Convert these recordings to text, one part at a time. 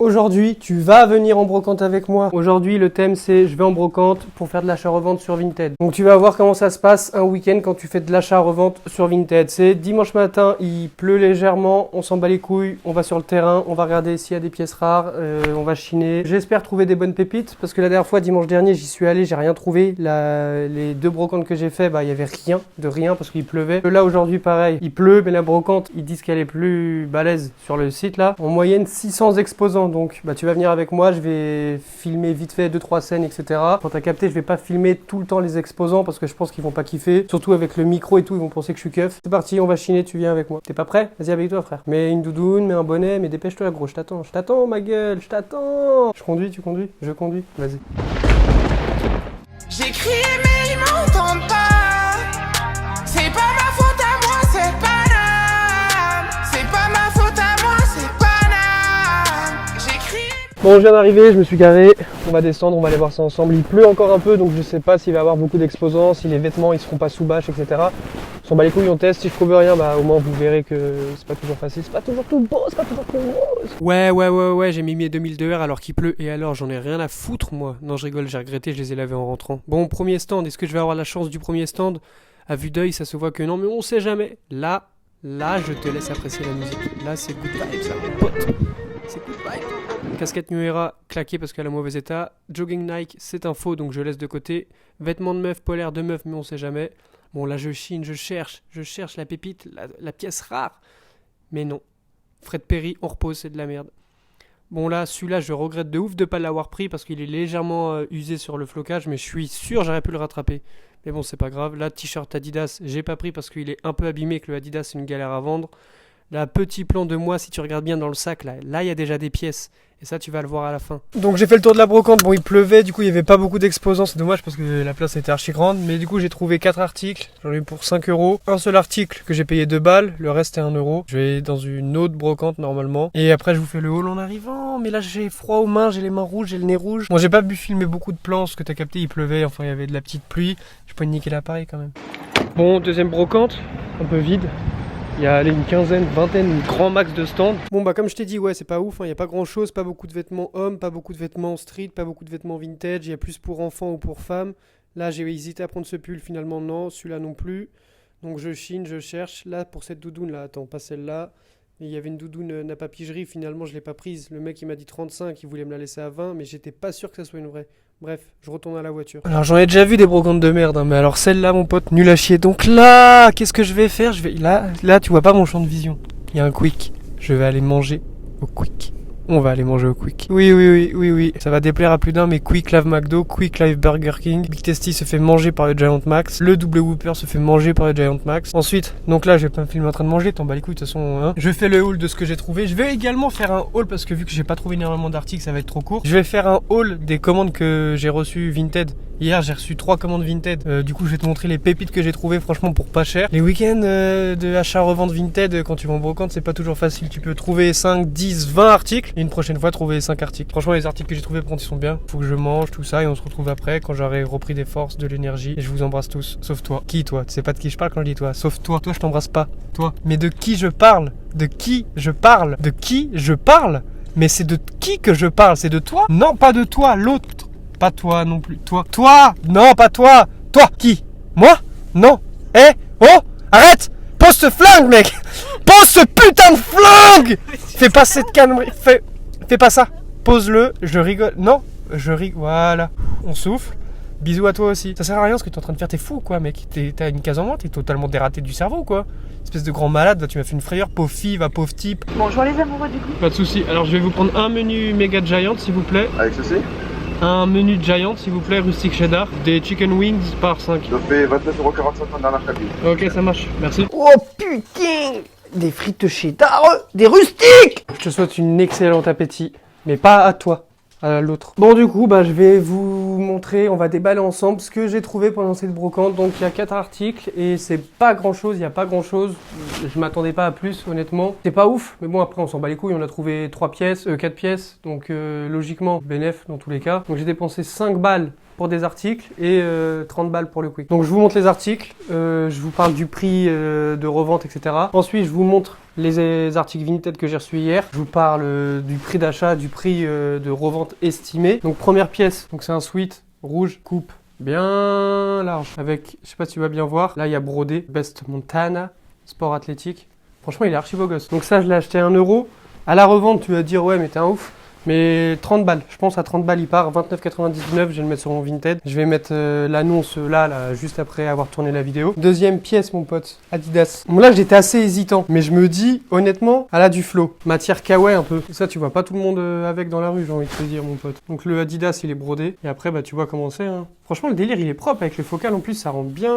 aujourd'hui, tu vas venir en brocante avec moi. Aujourd'hui, le thème c'est je vais en brocante pour faire de l'achat-revente sur Vinted. Donc tu vas voir comment ça se passe un week-end quand tu fais de l'achat-revente sur Vinted. C'est dimanche matin, il pleut légèrement, on s'en bat les couilles, on va sur le terrain, on va regarder s'il y a des pièces rares, on va chiner. J'espère trouver des bonnes pépites parce que la dernière fois, dimanche dernier, j'y suis allé, j'ai rien trouvé. Les deux brocantes que j'ai fait, il y avait rien de rien parce qu'il pleuvait. Là aujourd'hui pareil, il pleut, mais la brocante, ils disent qu'elle est plus balèze sur le site là. En moyenne 600 exposants, donc tu vas venir avec moi, je vais filmer vite fait 2-3 scènes, etc. Quand t'as capté, je vais pas filmer tout le temps les exposants parce que je pense qu'ils vont pas kiffer. Surtout avec le micro et tout, ils vont penser que je suis keuf. C'est parti, on va chiner, tu viens avec moi. T'es pas prêt? Vas-y avec toi frère. Mets une doudoune, mets un bonnet, mais dépêche-toi gros, je t'attends ma gueule, je t'attends. Je conduis, tu conduis? Je conduis, vas-y. J'ai crié mais ils m'entendent pas. C'est pas ma faute à moi, c'est Paname. C'est pas ma faute à moi, c'est Paname. J'ai crié. Bon, je viens d'arriver, je me suis garé. On va descendre, on va aller voir ça ensemble. Il pleut encore un peu, donc je sais pas s'il va y avoir beaucoup d'exposants, si les vêtements ils seront pas sous bâche, etc. On s'en bat les couilles, on teste. Si je trouve rien, au moins vous verrez que c'est pas toujours facile, c'est pas toujours tout beau, c'est pas toujours tout rose. Ouais, j'ai mis mes 2002 R alors qu'il pleut. Et alors, j'en ai rien à foutre, moi. Non, je rigole, j'ai regretté, je les ai lavés en rentrant. Bon, premier stand, est-ce que je vais avoir la chance du premier stand? À vue d'œil, ça se voit que non, mais on sait jamais. Là, je te laisse apprécier la musique. Là, c'est good vibes, ça, mon pote. C'est good vibes. Casquette New Era, claquée parce qu'elle est en mauvais état. Jogging Nike, c'est un faux, donc je laisse de côté. Vêtements de meuf, polaire de meuf, mais on sait jamais. Bon, là, je chine, je cherche la pépite, la pièce rare. Mais non. Fred Perry, on repose, c'est de la merde. Bon, là, celui-là, je regrette de ouf de pas l'avoir pris parce qu'il est légèrement usé sur le flocage, mais je suis sûr j'aurais pu le rattraper. Mais bon, c'est pas grave. Là, t-shirt Adidas, j'ai pas pris parce qu'il est un peu abîmé, que le Adidas, c'est une galère à vendre. Là, petit plan de moi, si tu regardes bien dans le sac, là, il y a déjà des pièces. Et ça, tu vas le voir à la fin. Donc, j'ai fait le tour de la brocante. Bon, il pleuvait, du coup, il n'y avait pas beaucoup d'exposants. C'est dommage parce que la place était archi grande. Mais du coup, j'ai trouvé 4 articles. J'en ai eu pour 5 €. Un seul article que j'ai payé 2 balles. Le reste est 1 €. Je vais dans une autre brocante normalement. Et après, je vous fais le haul en arrivant. Mais là, j'ai froid aux mains, j'ai les mains rouges, j'ai le nez rouge. Bon, j'ai pas pu filmer beaucoup de plans. Ce que t'as capté, il pleuvait. Enfin, il y avait de la petite pluie. Je peux niquer l'appareil quand même. Bon, deuxième brocante. Un peu vide. Il y a une quinzaine, vingtaine, grand max de stands. Bon comme je t'ai dit, ouais c'est pas ouf, il n'y a pas grand chose, pas beaucoup de vêtements hommes, pas beaucoup de vêtements street, pas beaucoup de vêtements vintage, il y a plus pour enfants ou pour femmes. Là j'ai hésité à prendre ce pull, finalement non, celui-là non plus. Donc je chine, je cherche. Là pour cette doudoune là, attends, pas celle-là. Il y avait une doudoune Napa Pigerie, finalement je l'ai pas prise. Le mec il m'a dit 35, il voulait me la laisser à 20, mais j'étais pas sûr que ça soit une vraie. Bref, je retourne à la voiture. Alors j'en ai déjà vu des brocantes de merde, mais alors celle-là mon pote, nul à chier. Donc là, qu'est-ce que je vais faire? Là tu vois pas mon champ de vision. Il y a un quick. Je vais aller manger au quick. On va aller manger au quick. Oui. Ça va déplaire à plus d'un, mais Quick Live McDo, Quick Live Burger King. Big Tasty se fait manger par le Giant Max. Le double Whopper se fait manger par le Giant Max. Ensuite, donc là, je vais pas me filmer en train de manger. T'en bats les couilles, de toute façon. Hein. Je fais le haul de ce que j'ai trouvé. Je vais également faire un haul parce que vu que j'ai pas trouvé énormément d'articles, ça va être trop court. Je vais faire un haul des commandes que j'ai reçues Vinted. Hier, j'ai reçu 3 commandes Vinted. Du coup, je vais te montrer les pépites que j'ai trouvées, franchement, pour pas cher. Les week-ends de achat-revente Vinted, quand tu vas en brocante, c'est pas toujours facile. Tu peux trouver 5, 10, 20 articles. Et une prochaine fois, trouver 5 articles. Franchement, les articles que j'ai trouvés, par contre, ils sont bien. Faut que je mange, tout ça. Et on se retrouve après, quand j'aurai repris des forces, de l'énergie. Et je vous embrasse tous. Sauf toi. Qui, toi? Tu sais pas de qui je parle quand je dis toi. Sauf toi. Toi, je t'embrasse pas. Toi. Mais de qui je parle? De qui je parle? De qui je parle? Mais c'est de qui que je parle? C'est de toi? Non, pas de toi. L'autre. Pas toi non plus. Toi. Toi. Non, pas toi. Toi. Qui? Moi? Non. Oh. Arrête. Pose ce flingue, mec. Pose ce putain de flingue. Fais pas cette connerie. Fais pas ça. Pose-le. Je rigole. Non. Je rigole. Voilà. On souffle. Bisous à toi aussi. Ça sert à rien ce que t'es en train de faire. T'es fou, quoi, mec. T'as une case en moins. T'es totalement dératé du cerveau, quoi. Espèce de grand malade. Tu m'as fait une frayeur. Pauvre fille, pauvre type. Bon, je vois les amoureux du coup. Pas de soucis. Alors, je vais vous prendre un menu méga giant, s'il vous plaît. Avec ceci? Un menu giant, s'il vous plaît, rustic cheddar. Des chicken wings par 5. Je fais 29,45 € en dernière cabine. Ok, ça marche. Merci. Oh putain! Des frites cheddar, des rustiques! Je te souhaite une excellente appétit. Mais pas à toi. À l'autre. Bon du coup je vais vous montrer, on va déballer ensemble ce que j'ai trouvé pendant cette brocante. Donc il y a 4 articles et c'est pas grand chose, il n'y a pas grand chose. Je m'attendais pas à plus honnêtement. C'est pas ouf, mais bon après on s'en bat les couilles, on a trouvé 4 pièces, donc logiquement bénéf dans tous les cas. Donc j'ai dépensé 5 balles pour des articles et 30 balles pour le quick. Donc je vous montre les articles, je vous parle du prix de revente, etc. Ensuite, je vous montre les articles Vinted que j'ai reçus hier. Je vous parle du prix d'achat, du prix de revente estimé. Donc première pièce, donc c'est un sweat rouge, coupe bien large avec, je sais pas si tu vas bien voir, là il y a brodé Best Montana, sport athlétique. Franchement, il est archi beau gosse. Donc ça, je l'ai acheté à 1 €. À la revente, tu vas dire ouais, mais t'es un ouf. Mais 30 balles, je pense à 30 balles il part, 29,99, je vais le mettre sur mon Vinted. Je vais mettre l'annonce là, juste après avoir tourné la vidéo. Deuxième pièce mon pote, Adidas. Bon là j'étais assez hésitant, mais je me dis honnêtement, elle a du flow. Matière kawaii un peu. Et ça tu vois pas tout le monde avec dans la rue, j'ai envie de te dire mon pote. Donc le Adidas il est brodé, et après bah tu vois comment c'est. Hein. Franchement le délire il est propre, avec les focales en plus ça rend bien.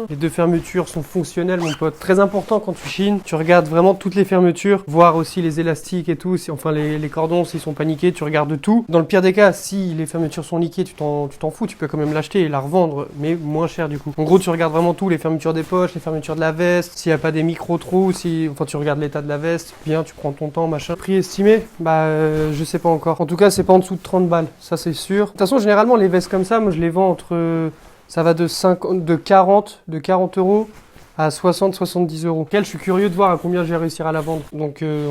Les deux fermetures sont fonctionnelles mon pote. Très important quand tu chines, tu regardes vraiment toutes les fermetures, voir aussi les élastiques et tout, enfin les cordons s'ils sont pas niqués. Tu regardes tout. Dans le pire des cas, si les fermetures sont niquées, tu t'en fous, tu peux quand même l'acheter et la revendre, mais moins cher du coup. En gros, tu regardes vraiment tout, les fermetures des poches, les fermetures de la veste, s'il n'y a pas des micro-trous, enfin tu regardes l'état de la veste, bien, tu prends ton temps, machin. Prix estimé, bah je sais pas encore. En tout cas, c'est pas en dessous de 30 balles, ça c'est sûr. De toute façon, généralement, les vestes comme ça, moi je les vends entre, ça va de 40 € à 60-70 €. Je suis curieux de voir à combien je vais réussir à la vendre. Donc de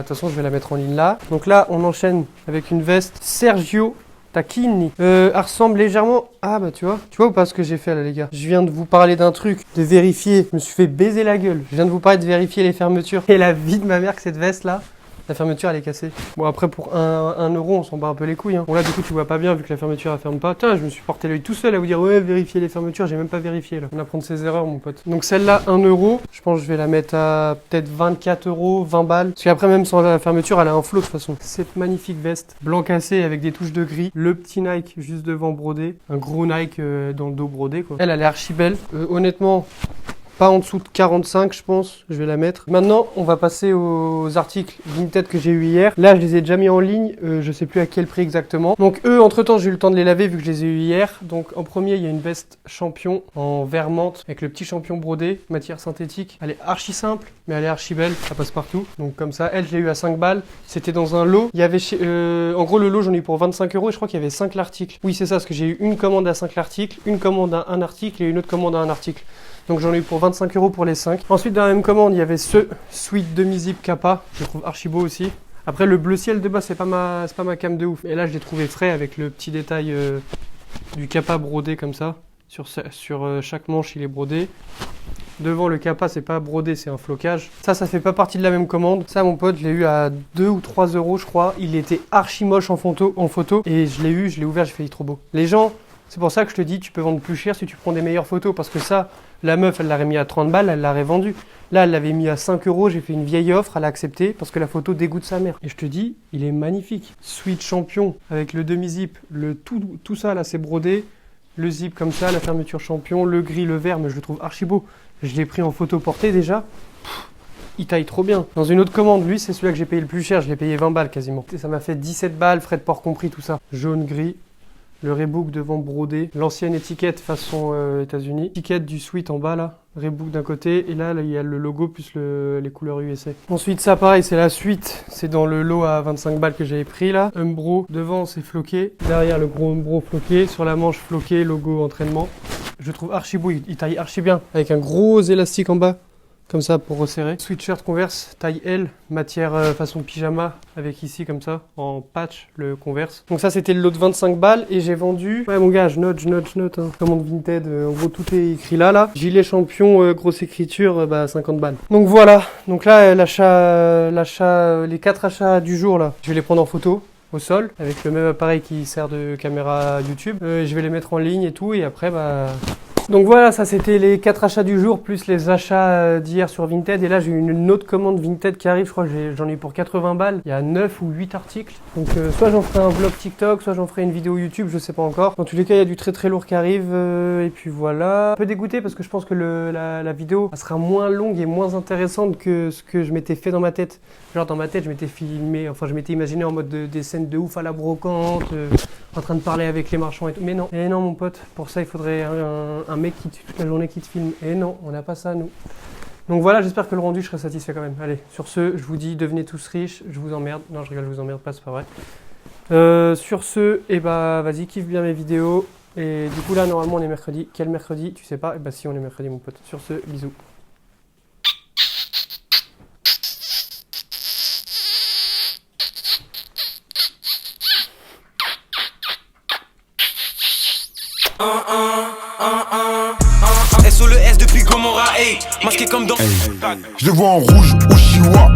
toute façon je vais la mettre en ligne là. Donc là on enchaîne avec une veste Sergio Tacchini. Elle ressemble légèrement... Ah bah tu vois ou pas ce que j'ai fait là les gars? Je viens de vous parler d'un truc, de vérifier. Je me suis fait baiser la gueule. Je viens de vous parler de vérifier les fermetures. Et la vie de ma mère que cette veste là, la fermeture elle est cassée. Bon après pour 1 € on s'en bat un peu les couilles. Hein. Bon là du coup tu vois pas bien vu que la fermeture elle ferme pas. Tiens je me suis porté l'œil tout seul à vous dire ouais vérifier les fermetures, j'ai même pas vérifié là. On apprend de ses erreurs mon pote. Donc celle-là 1 €, je pense que je vais la mettre à peut-être 24 €, 20 balles. Parce qu'après même sans la fermeture elle a un flot de toute façon. Cette magnifique veste blanc cassé avec des touches de gris. Le petit Nike juste devant brodé. Un gros Nike dans le dos brodé quoi. Elle est archi belle. Honnêtement... Pas en dessous de 45 je pense, je vais la mettre. Maintenant on va passer aux articles Vinted que j'ai eu hier. Là je les ai déjà mis en ligne, je sais plus à quel prix exactement. Donc eux entre temps j'ai eu le temps de les laver vu que je les ai eu hier. Donc en premier il y a une veste champion en vert menthe avec le petit champion brodé, matière synthétique. Elle est archi simple mais elle est archi belle, ça passe partout. Donc comme ça, elle je l'ai eu à 5 balles. C'était dans un lot, il y avait en gros le lot j'en ai eu pour 25 € et je crois qu'il y avait 5 l'article. Oui c'est ça, parce que j'ai eu une commande à 5 l'article, une commande à un article et une autre commande à un article. Donc j'en ai eu pour 25 € pour les 5. Ensuite dans la même commande il y avait ce sweat demi-zip Kappa, je le trouve archi beau aussi. Après le bleu ciel de bas c'est pas ma cam de ouf. Et là je l'ai trouvé frais avec le petit détail du Kappa brodé comme ça. Sur chaque manche il est brodé. Devant le Kappa c'est pas brodé, c'est un flocage. Ça fait pas partie de la même commande. Ça mon pote je l'ai eu à 2 ou 3 € je crois. Il était archi moche en photo et je l'ai ouvert, j'ai fait il est trop beau. Les gens, c'est pour ça que je te dis tu peux vendre plus cher si tu prends des meilleures photos parce que ça, la meuf elle l'aurait mis à 30 balles, elle l'aurait vendu. Là elle l'avait mis à 5 €, j'ai fait une vieille offre, elle a accepté parce que la photo dégoûte sa mère. Et je te dis, il est magnifique. Sweat champion avec le demi-zip, tout ça là c'est brodé. Le zip comme ça, la fermeture champion, le gris, le vert, mais je le trouve archi beau. Je l'ai pris en photo portée déjà. Il taille trop bien. Dans une autre commande, lui c'est celui-là que j'ai payé le plus cher, je l'ai payé 20 balles quasiment. Et ça m'a fait 17 balles, frais de port compris, tout ça. Jaune, gris. Le Reebok devant brodé, l'ancienne étiquette façon États-Unis, étiquette du sweat en bas là, Reebok d'un côté et là il y a le logo plus les couleurs USA. Ensuite ça pareil c'est la suite, c'est dans le lot à 25 balles que j'avais pris là. Umbro, devant c'est floqué, derrière le gros Umbro floqué, sur la manche floqué, logo entraînement. Je le trouve archi beau, il taille archi bien, avec un gros élastique en bas. Comme ça pour resserrer. Sweatshirt Converse taille L, matière façon pyjama avec ici comme ça en patch le Converse. Donc ça c'était le lot de 25 balles et j'ai vendu. Ouais mon gars je note hein. Commande Vinted, en gros tout est écrit là. Gilet champion, grosse écriture, 50 balles. Donc voilà, donc là les 4 achats du jour là, je vais les prendre en photo. Au sol, avec le même appareil qui sert de caméra YouTube. Je vais les mettre en ligne et tout, et après, Donc voilà, ça c'était les 4 achats du jour, plus les achats d'hier sur Vinted. Et là, j'ai une autre commande Vinted qui arrive, je crois que j'en ai eu pour 80 balles. Il y a 9 ou 8 articles. Donc soit j'en ferai un vlog TikTok, soit j'en ferai une vidéo YouTube, je sais pas encore. Dans tous les cas, il y a du très très lourd qui arrive, et puis voilà. Un peu dégoûté parce que je pense que la vidéo elle sera moins longue et moins intéressante que ce que je m'étais fait dans ma tête. Genre dans ma tête, je m'étais filmé, enfin je m'étais imaginé en mode des scènes de ouf à la brocante, en train de parler avec les marchands et tout. Mais non, mon pote, pour ça il faudrait un mec qui toute la journée qui te filme. Et non, on n'a pas ça nous. Donc voilà, j'espère que le rendu, je serai satisfait quand même. Allez, sur ce, je vous dis, devenez tous riches, je vous emmerde. Non, je rigole, je vous emmerde pas, c'est pas vrai. Sur ce, vas-y, kiffe bien mes vidéos. Et du coup là normalement on est mercredi. Quel mercredi? Tu sais pas? Et bah si, on est mercredi mon pote. Sur ce, bisous. SO le S depuis Gomorrah, hey, masqué comme dans. Je le vois en rouge au Chihuahua.